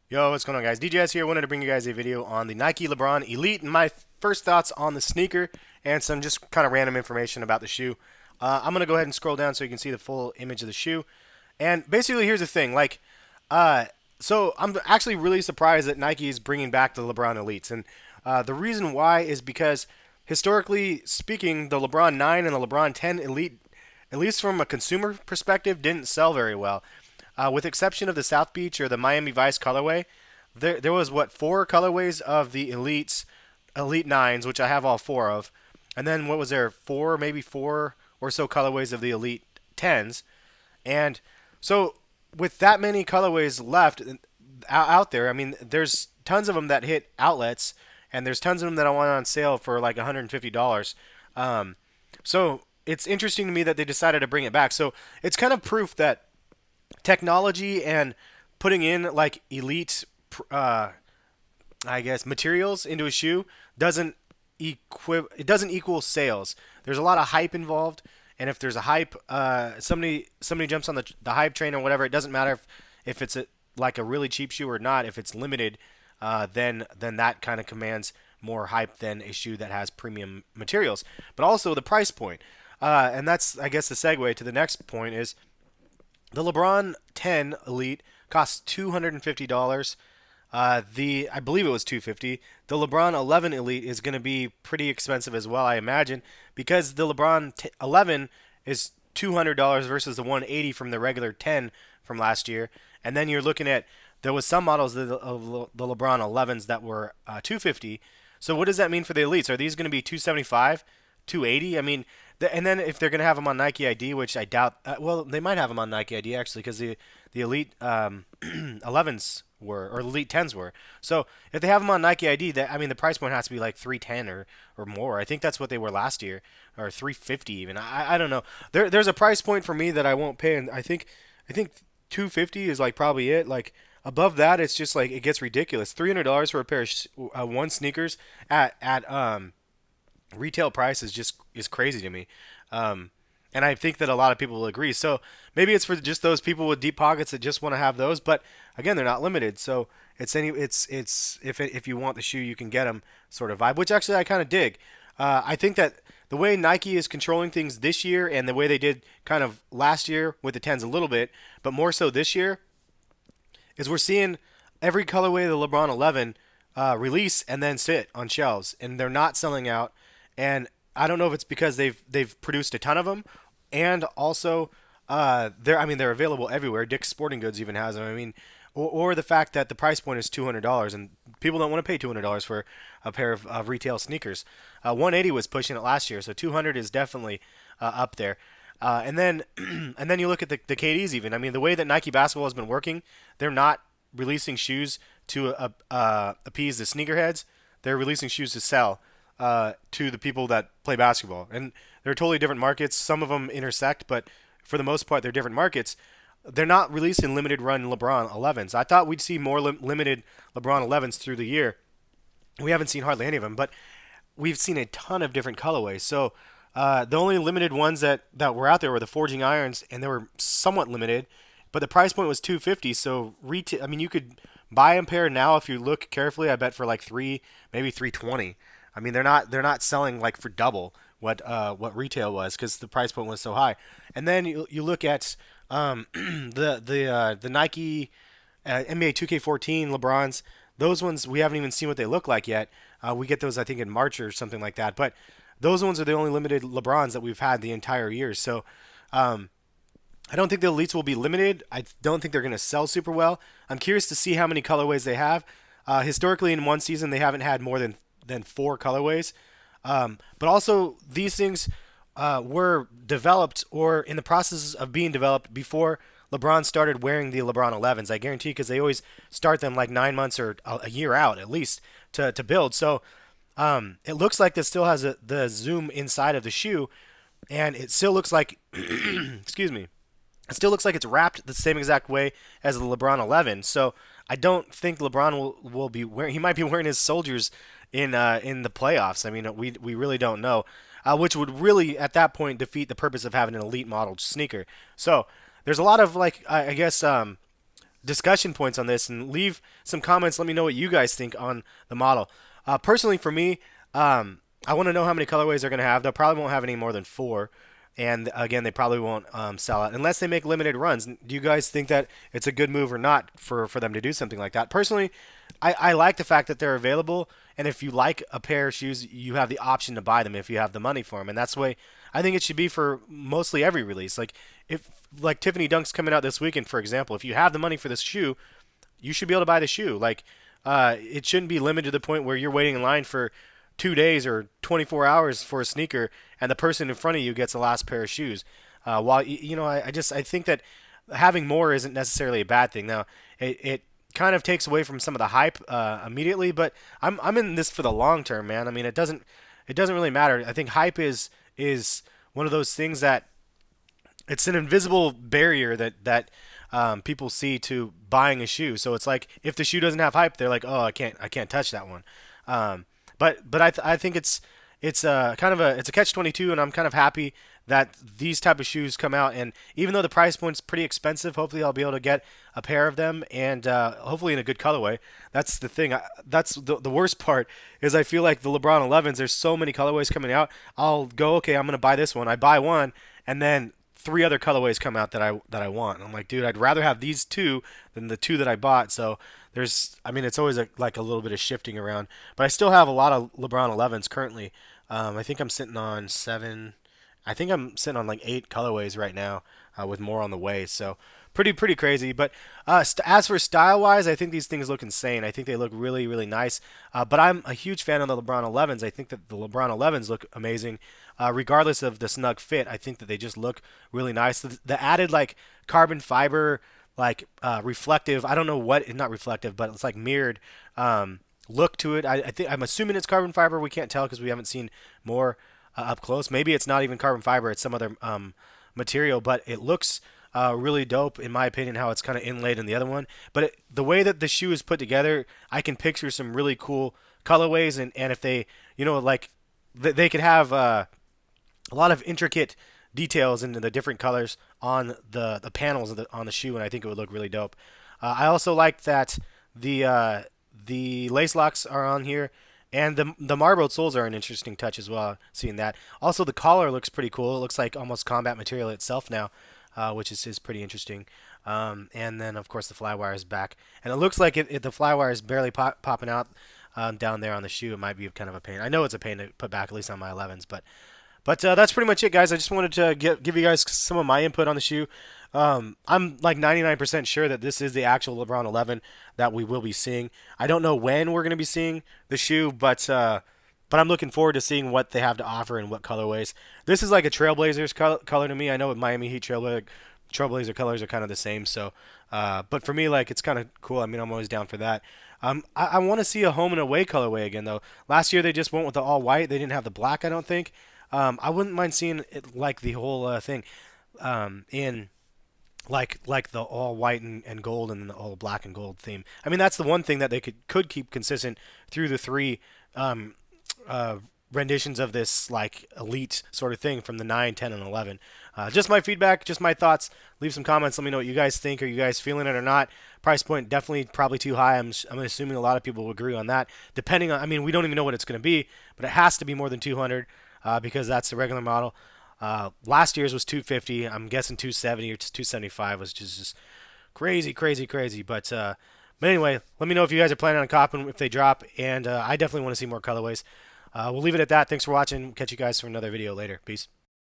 Yo, what's going on, guys? DJS here. Wanted to bring you guys a video on the Nike Lebron Elite and my first thoughts on the sneaker and some just kind of random information about the shoe. I'm gonna go ahead and scroll down so you can see the full image of the shoe. And basically, here's the thing: uh, so I'm actually really surprised that Nike is bringing back the LeBron Elites, and the reason why is because historically speaking, the LeBron 9 and the LeBron 10 Elite, at least from a consumer perspective, didn't sell very well. With exception of the South Beach or the Miami Vice colorway, there was what, four colorways of the Elite Nines, which I have all four of, and then what was there, maybe four or so colorways of the Elite Tens, and so with that many colorways left out there, I mean, there's tons of them that hit outlets, and there's tons of them that I want on sale for like $150. Um, so it's interesting to me that they decided to bring it back. So it's kind of proof that technology and putting in like elite, uh, I guess, materials into a shoe doesn't it doesn't equal sales. There's a lot of hype involved, and if there's a hype, somebody jumps on the hype train or whatever. It doesn't matter if it's like a really cheap shoe or not. If it's limited, then that kind of commands more hype than a shoe that has premium materials. But also the price point, and that's, I guess, the segue to the next point is the LeBron 10 Elite costs $250. The I believe it was 250. The LeBron 11 Elite is going to be pretty expensive as well, I imagine, because the LeBron 11 is $200 versus the 180 from the regular 10 from last year. And then you're looking at there was some models of the LeBron 11s that were 250. So what does that mean for the elites? Are these going to be 275, 280? I mean, and then if they're going to have them on Nike ID, which I doubt, well, they might have them on Nike ID actually, because the Elite 11s were, or Elite 10s were. So if they have them on Nike ID, that, I mean, the price point has to be like 310 or more. I think that's what they were last year, or 350 even. I don't know. There's a price point for me that I won't pay, and I think 250 is like probably it. Like above that, it's just like it gets ridiculous. $300 for a pair of one sneakers at retail price is crazy to me. Um, and I think that a lot of people will agree. So maybe it's for just those people with deep pockets that just want to have those. But again, they're not limited. So it's if you want the shoe, you can get them sort of vibe, which actually I kind of dig. I think that the way Nike is controlling things this year and the way they did kind of last year with the tens a little bit, but more so this year, is we're seeing every colorway of the LeBron 11 release and then sit on shelves, and they're not selling out. And I don't know if it's because they've produced a ton of them, and also they're available everywhere. Dick's Sporting Goods even has them. I mean, or the fact that the price point is $200, and people don't want to pay $200 for a pair of retail sneakers. 180 was pushing it last year, so 200 is definitely up there. And then and then you look at the KDs even. I mean, the way that Nike basketball has been working, they're not releasing shoes to appease the sneakerheads. They're releasing shoes to sell to the people that play basketball, and they're totally different markets. Some of them intersect, but for the most part, they're different markets. They're not releasing limited run LeBron 11s. I thought we'd see more limited LeBron 11s through the year. We haven't seen hardly any of them, but we've seen a ton of different colorways. So the only limited ones that were out there were the Forging Irons, and they were somewhat limited, but the price point was 250. So retail, I mean, you could buy a pair now if you look carefully. I bet for like maybe 320. I mean, they're not selling like for double what retail was because the price point was so high. And then you look at the Nike NBA 2K14 LeBrons. Those ones we haven't even seen what they look like yet. We get those I think in March or something like that. But those ones are the only limited LeBrons that we've had the entire year. So um, I don't think the elites will be limited. I don't think they're going to sell super well. I'm curious to see how many colorways they have. Historically, in one season, they haven't had more than four colorways. But also, these things were developed or in the process of being developed before LeBron started wearing the LeBron 11s. I guarantee because they always start them like 9 months or a year out at least to build. So it looks like this still has the zoom inside of the shoe, and it still looks like, excuse me, it still looks like it's wrapped the same exact way as the LeBron 11. So I don't think LeBron will be wearing. He might be wearing his soldiers in the playoffs. I mean, we really don't know, which would really at that point defeat the purpose of having an elite model sneaker. So there's a lot of like I guess discussion points on this and leave some comments. Let me know what you guys think on the model. Personally, for me, I want to know how many colorways they're going to have. They probably won't have any more than 4. And again, they probably won't sell out unless they make limited runs. Do you guys think that it's a good move or not for them to do something like that? Personally, I like the fact that they're available. And if you like a pair of shoes, you have the option to buy them if you have the money for them. And that's the way I think it should be for mostly every release. Like Tiffany Dunk's coming out this weekend, for example, if you have the money for this shoe, you should be able to buy the shoe. It shouldn't be limited to the point where you're waiting in line for 2 days or 24 hours for a sneaker, and the person in front of you gets the last pair of shoes. I think that having more isn't necessarily a bad thing. Now, it kind of takes away from some of the hype immediately, but I'm in this for the long term, man. I mean, it doesn't really matter. I think hype is one of those things that it's an invisible barrier that people see to buying a shoe. So it's like if the shoe doesn't have hype, they're like, oh, I can't touch that one. But I think it's a catch-22, and I'm kind of happy that these type of shoes come out. And even though the price point's pretty expensive, hopefully I'll be able to get a pair of them, and hopefully in a good colorway. That's the thing. That's the worst part is I feel like the LeBron 11s. There's so many colorways coming out. I'll go, okay, I'm gonna buy this one. I buy one, and then 3 other colorways come out that I want. And I'm like, dude, I'd rather have these 2 than the 2 that I bought. So it's always like a little bit of shifting around. But I still have a lot of LeBron 11s currently. I think I'm sitting on 7. I think I'm sitting on like 8 colorways right now, with more on the way. So pretty crazy. But as for style wise, I think these things look insane. I think they look really really nice. But I'm a huge fan of the LeBron 11s. I think that the LeBron 11s look amazing, regardless of the snug fit. I think that they just look really nice. The added like carbon fiber, reflective. I don't know what, not reflective, but it's like mirrored look to it. I'm assuming it's carbon fiber. We can't tell because we haven't seen more up close. Maybe it's not even carbon fiber. It's some other material, but it looks really dope in my opinion. How it's kind of inlaid in the other one, but the way that the shoe is put together, I can picture some really cool colorways, and if they, they could have a lot of intricate details into the different colors on the panels on the shoe, and I think it would look really dope. I also like that the lace locks are on here, and the marbled soles are an interesting touch as well. Seeing that, also the collar looks pretty cool. It looks like almost combat material itself now, which is pretty interesting. And then of course the flywire is back, and it looks like the flywire is barely popping out down there on the shoe. It might be kind of a pain. I know it's a pain to put back, at least on my 11s, but that's pretty much it, guys. I just wanted to give you guys some of my input on the shoe. I'm like 99% sure that this is the actual LeBron 11 that we will be seeing. I don't know when we're going to be seeing the shoe, but I'm looking forward to seeing what they have to offer and what colorways. This is like a Trailblazers color to me. I know with Miami Heat Trailblazer colors are kind of the same. So, but for me, like, it's kind of cool. I mean, I'm always down for that. I want to see a home and away colorway again, though. Last year they just went with the all white. They didn't have the black, I don't think. I wouldn't mind seeing it like the whole thing in like the all white and gold and the all black and gold theme. I mean, that's the one thing that they could keep consistent through the 3 renditions of this like elite sort of thing from the 9, 10, and 11. Just my feedback, just my thoughts. Leave some comments. Let me know what you guys think. Are you guys feeling it or not? Price point definitely probably too high. I'm assuming a lot of people will agree on that. Depending on, I mean, we don't even know what it's going to be, but it has to be more than 200 because that's the regular model. Last year's was 250. I'm guessing 270 or 275 was just crazy. But anyway, let me know if you guys are planning on copping if they drop, and I definitely want to see more colorways. We'll leave it at that. Thanks for watching. Catch you guys for another video later. Peace.